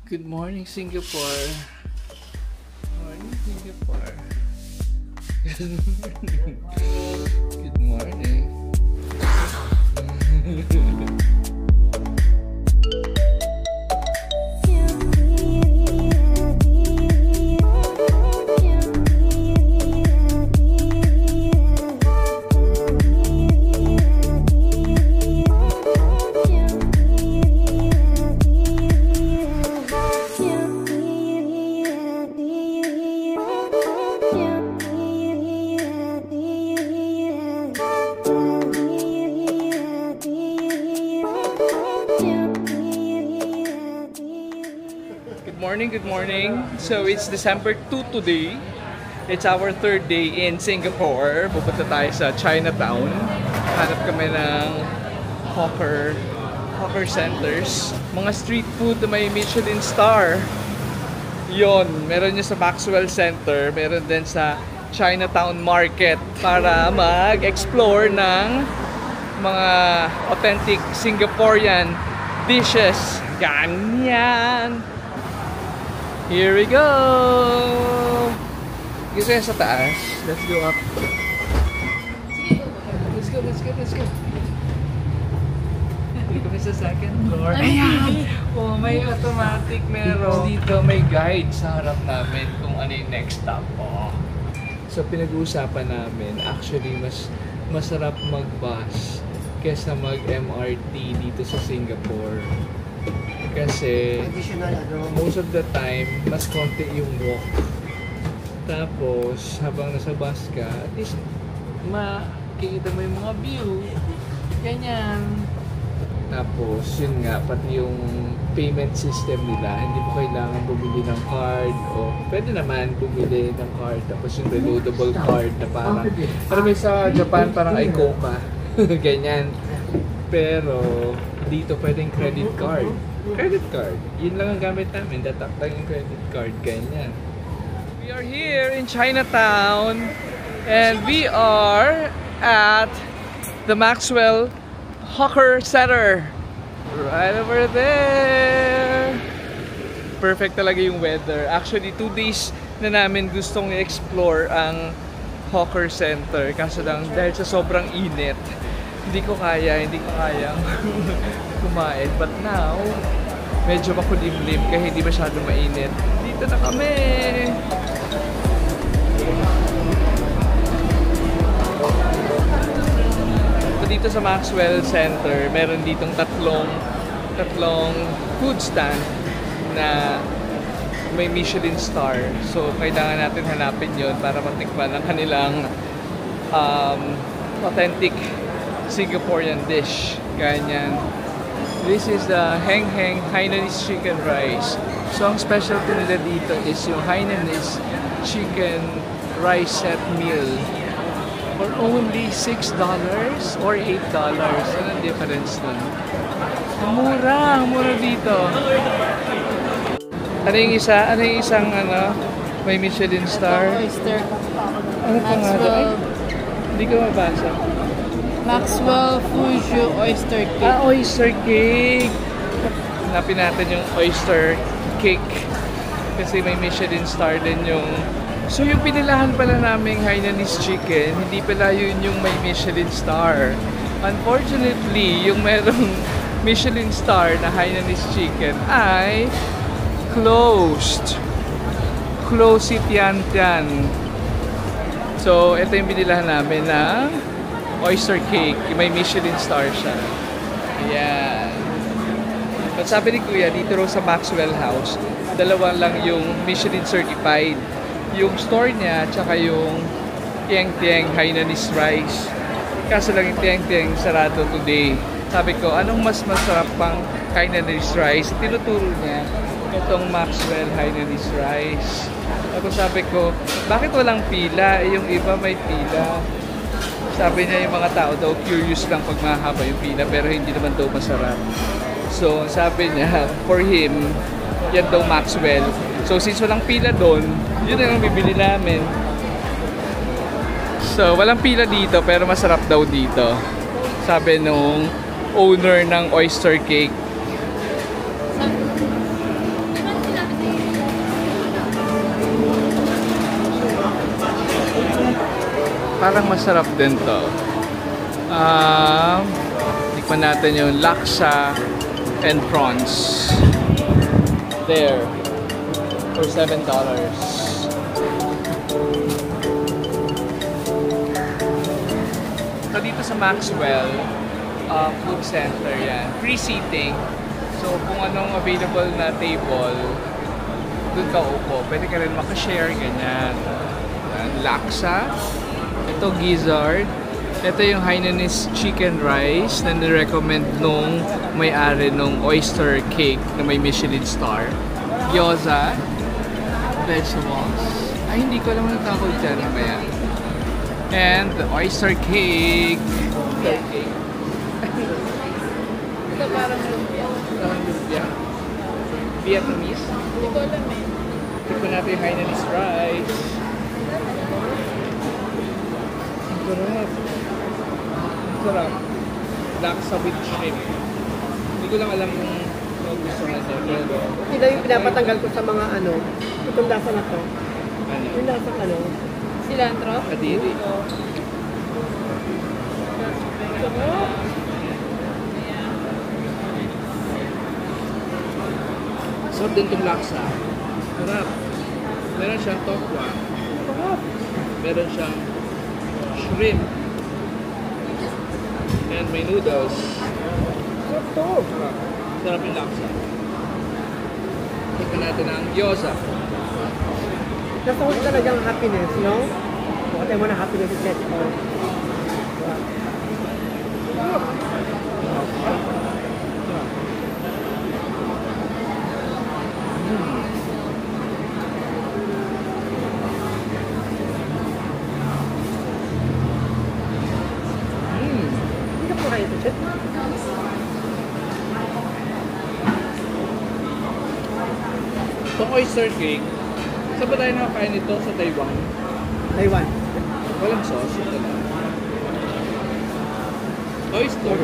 Good morning, Singapore. Morning, Singapore. Good morning. Good morning. So it's December 2 today. It's our third day in Singapore. Pupunta tayo sa Chinatown. Hanap kami ng hawker centers. Mga street food na may Michelin star. Yon, meron niya sa Maxwell Center, meron din sa Chinatown Market para mag-explore ng mga authentic Singaporean dishes. Ganyan! Here we go! Gusto sa taas. Let's go up. Let's go. Dito kami sa second floor. Ayan! Oh, may automatic meron. Dito may guide sa harap namin kung ano yung next stop. Oh. So pinag-uusapan namin, actually mas masarap mag-bus kesa mag-MRT dito sa Singapore. Kasi most of the time, mas konti yung walk. Tapos, habang nasa bus ka, at least makikita mo yung mga view. Ganyan. Tapos, yun nga, pati yung payment system nila, hindi mo kailangan bumili ng card o pwede naman bumili ng card. Tapos yung reloadable card na parang, may sa Japan parang iCoca. Ganyan. Pero, dito pwedeng credit card. Yun lang ang gamit namin. Datak lang yung credit card. Ganyan. We are here in Chinatown and we are at the Maxwell Hawker Center. Right over there. Perfect talaga yung weather. Actually, 2 days na namin gustong i-explore ang Hawker Center. Kaso lang, dahil sa sobrang init, hindi ko kayang kumain. But now, medyo makulimlim kaya hindi masyado mainit. Dito na kami! So, dito sa Maxwell Center, meron ditong tatlong food stand na may Michelin star. So, kailangan natin hanapin yon para matikman ang kanilang authentic Singaporean dish. Ganyan. This is the Heng Heng Hainanese chicken rice. So, ang specialty nila dito is yung Hainanese chicken rice set meal for only $6 or $8. Anong difference nun? Mura dito. Ano yung isang may Michelin star? Oyster. Ano pangalan? Hindi ko mabasa. Maxwell Fuju Oyster Cake. Oyster cake! Hanapin natin yung oyster cake. Kasi may Michelin star din yung... So yung pinilahan pala naming Hainanese chicken, hindi pala yun yung may Michelin star. Unfortunately, yung merong Michelin star na Hainanese chicken ay closed. Closed si Tian Tian. So ito yung pinilahan namin na oyster cake, may Michelin star siya. Ayan. But sabi ni Kuya, dito raw sa Maxwell House, dalawa lang yung Michelin certified. Yung store niya, tsaka yung Tieng Tieng Hainanese rice. Kaso lang yung Tieng Tieng sarado today. Sabi ko, anong mas masarap pang Hainanese rice? Tinuturo niya itong Maxwell Hainanese rice. Tapos sabi ko, bakit walang pila? Yung iba may pila. Sabi niya yung mga tao daw curious lang pag mahaba yung pila pero hindi naman daw masarap. So sabi niya for him, yan daw Maxwell. So since walang pila doon, yun ang bibili namin. So walang pila dito pero masarap daw dito. Sabi nung owner ng oyster cake. parang masarap din to. Tikman natin yung laksa and prawns. There. For $7. So dito sa Maxwell Food Center yan. Free seating. So kung anong available na table, doon ka upo. Pwede ka rin makashare, ganyan. Yan, laksa. Ito gizzard. Ito yung Hainanese chicken rice na nirecommend nung may-ari nung oyster cake na may Michelin star. Gyoza. Vegetables. Ay, hindi ko alam ang tawag dyan mamaya. And the oyster cake. Cake. Ito parang lumpia. Parang lumpia. Vietnamese. Hindi ko alam eh. Tikman natin yung Hainanese rice. Ang sarap. Ang sarap. Laksa with shrimp. Hindi ko lang alam kung gusto natin. Pero, Ito yung pinapatanggal ko sa mga ano, itong lasa na to. ano? Yung lasa ano. Cilantro? Kadiri. Sarap din itong laksa. Sarap. Meron siyang tokwa. Meron siyang shrimp. And may noodles. Sarap to. Sarap. Sarap yung laksa. Tignan natin ang gyoza. Nasa huli talagang happiness, no? Bakit mo na happiness is set for. Hindi ka po kaya ito, Chet? Itong oyster cake, saan ba tayo nakakain nito sa Taiwan? Taiwan. Walang sauce. Ito lang. Oyster.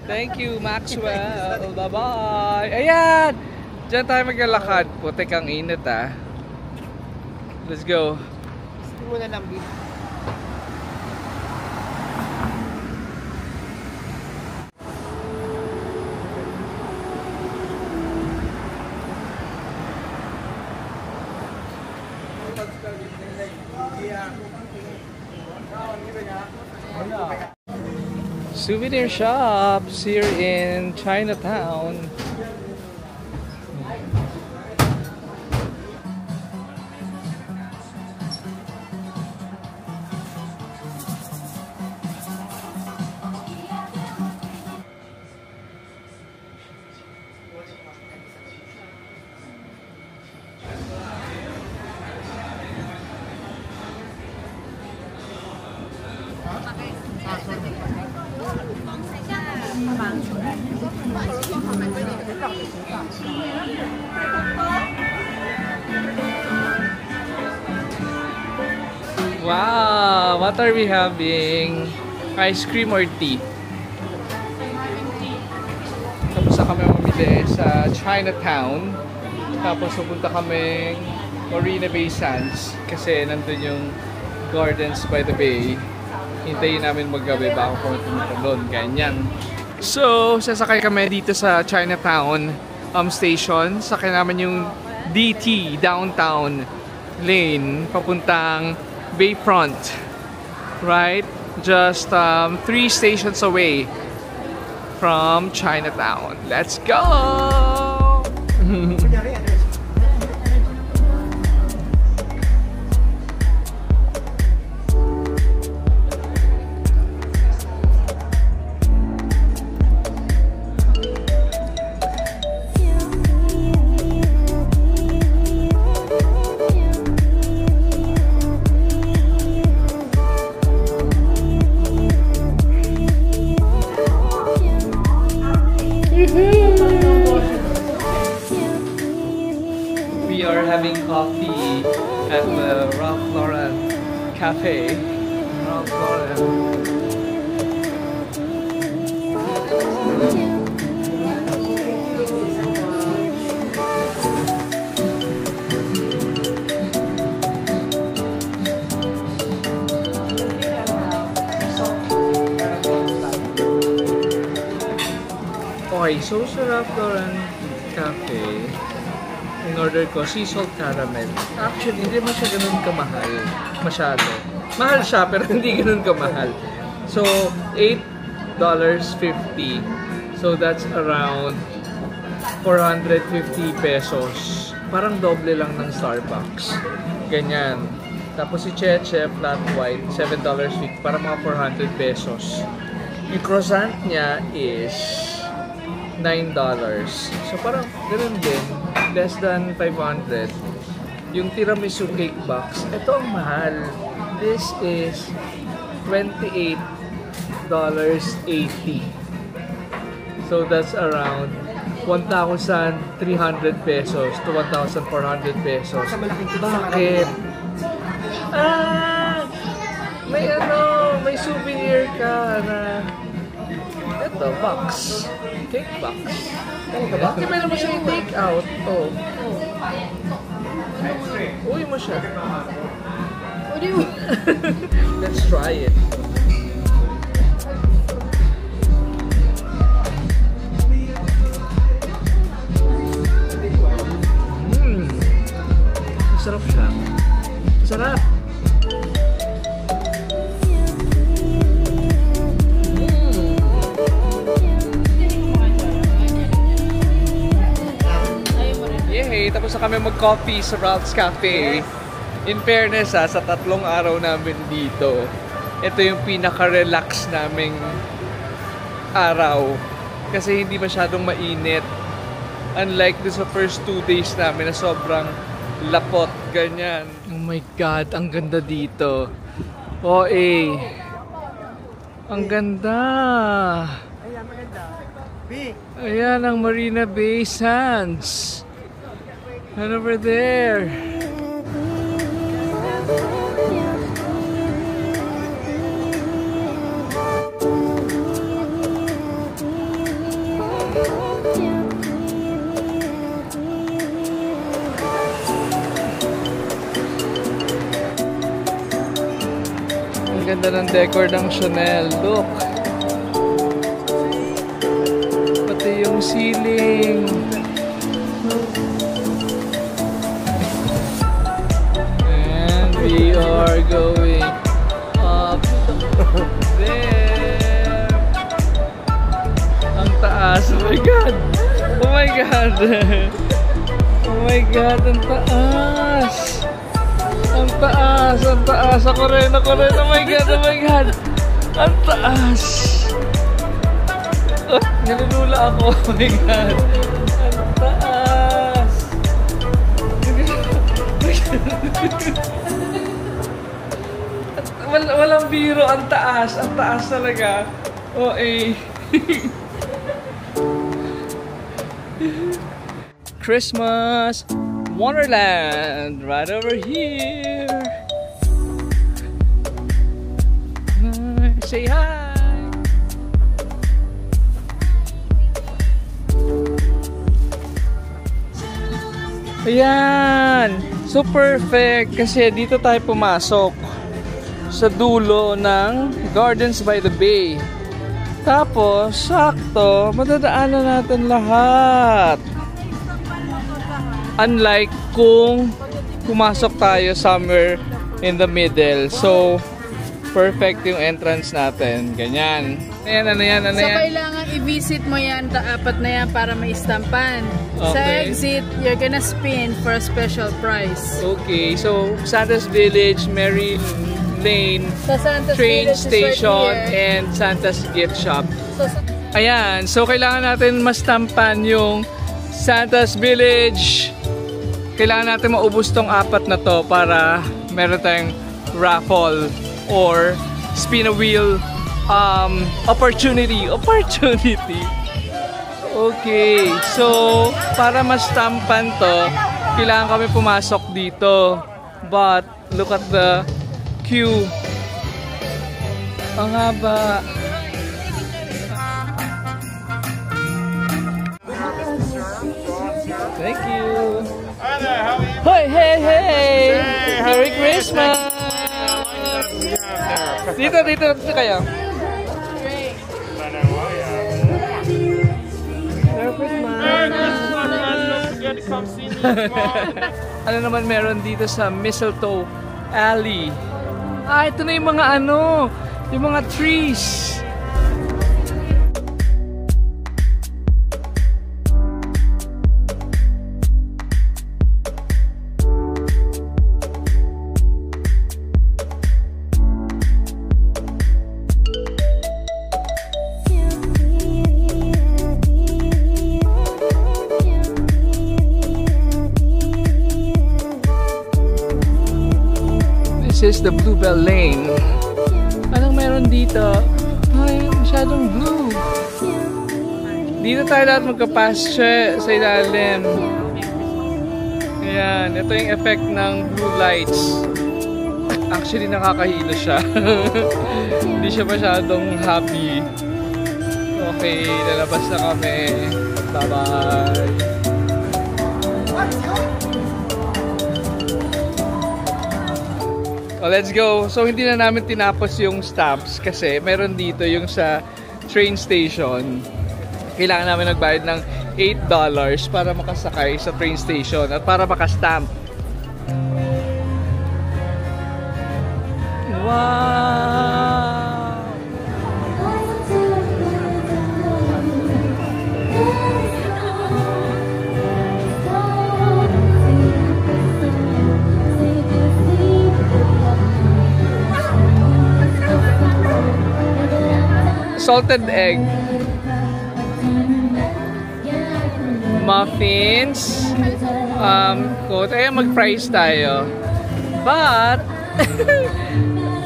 Thank you, Maxwell. Bye-bye. Ayan! Diyan tayo maglalakad. Putik ang init ah. Let's go. Gusto mo na lang, Bill. Souvenir shops here in Chinatown. Wow! What are we having? Ice cream or tea? Tapos na kami mamili sa Chinatown. Tapos pupunta kami Marina Bay Sands kasi nandun yung Gardens by the Bay. Hintayin namin maggabi bago kami pumunta doon. Ganyan. So, sasakay kami dito sa Chinatown station. Sakay namin yung DT, Downtown Lane, papuntang Bayfront. Right? Just 3 stations away from Chinatown. Let's go! Kunyari, ano? We are having coffee at the Ralph Lauren Cafe. Ralph Lauren. Okay, so sa Ralph Lauren Cafe, in order ko, sea salt caramel. Actually, hindi naman siya ganun kamahal. Masyado. Mahal siya, pero hindi ganun kamahal. So, $8.50. So, that's around 450 pesos. Parang doble lang ng Starbucks. Ganyan. Tapos si Cheche, flat white, $7.50. Parang mga 400 pesos. Yung croissant niya is $9. So parang ganun din. Less than 500. Yung tiramisu cake box, ito ang mahal. This is $28.80. So that's around 1,300 pesos to 1,400 pesos. Bakit? May souvenir ka na ito, box. Cake box. Bakit meron mo siya i-take out? Oh. Uwi mo siya. Let's try it. Masarap siya. Masarap. Yay! Tapos na kami mag-coffee sa Ralph's Cafe. In fairness sa 3 araw namin dito, ito yung pinaka-relax naming araw. Kasi hindi masyadong mainit. Unlike dun sa first 2 days namin na sobrang lapot, ganyan. Oh my God, ang ganda dito. OA. Ang ganda. Ayan, maganda. Ayan ang Marina Bay Sands. And over there. Ang ganda ng decor ng Chanel. Look. Pati yung ceiling. And we are going up there. Ang taas. Oh my God. Oh my God. Oh my God. Ang taas. Ang taas, ang taas. Ako rin, ako rin. Oh my God, oh my God. Ang taas. Oh, nilulula ako. Oh my God. Ang taas. Walang biro. Ang taas. Ang taas talaga. Oh, eh. Christmas Wonderland right over here. Say hi. Ayan. So perfect kasi dito tayo pumasok sa dulo ng Gardens by the Bay. Tapos sakto madadaanan natin lahat. Unlike kung pumasok tayo somewhere in the middle. So, perfect yung entrance natin. Ganyan. Ayan, ano yan, ano So, yan? kailangan i-visit mo yan, apat na yan para maistampan. Sa Okay. exit, you're gonna spin for a special price. Okay, so Santa's Village, Mary Lane, Sa Santa's train Village is station, right here. and Santa's gift shop. So, Ayan, so kailangan natin mastampan yung Santa's Village. Kailangan natin maubos tong 4 na to para meron tayong raffle or spin a wheel opportunity. Okay, so para mastampan to, kailangan kami pumasok dito. But look at the queue. Ang haba. Thank you. Hi there, how are you? Hey, hey, hey! Hey, Merry happy Christmas! Dito kayo. Merry Christmas! Ano naman meron dito sa Mistletoe Alley? Ito na yung mga yung mga trees. This is the Bluebell Lane. Anong meron dito? Ay, masyadong blue. Dito tayo lahat magka-pasture sa ilalim. Ayan, ito yung effect ng blue lights. Actually, nakakahilo siya. Hindi siya masyadong happy. Okay, lalabas na kami. Bye-bye. Oh, let's go. So, hindi na namin tinapos yung stamps kasi meron dito yung sa train station. Kailangan namin nagbayad ng $8 para makasakay sa train station at para makastamp. Wow! Salted egg, muffins, mag-fries tayo. But,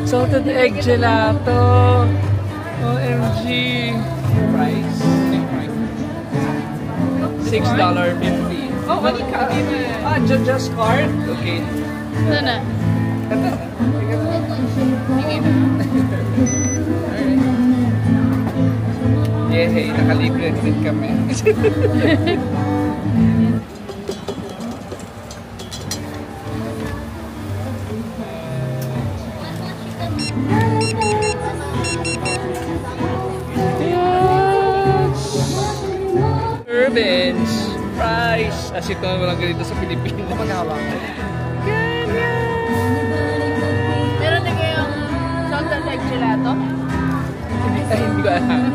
salted egg gelato. OMG. Price? $6.50. Oh, ano ka? Just card? Okay. Ito na. Yehey, nakalibre din kami. Urban's fries. As ito naman lang ganito sa Pilipinas. Magawa. Meron na kayong salted egg gelato? Hindi ko alam.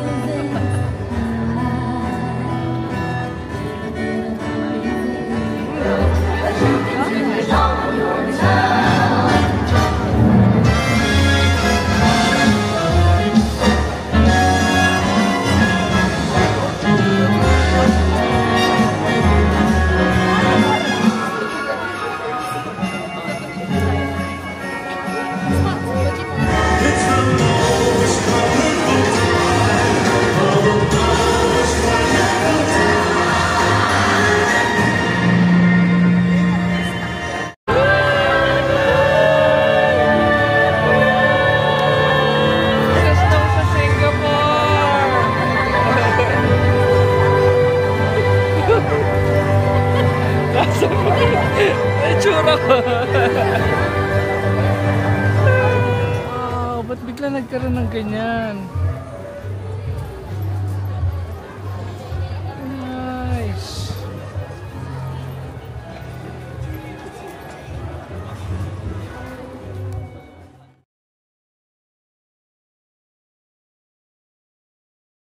Itsura ko. Wow, ba't bigla nagkaroon ng ganyan?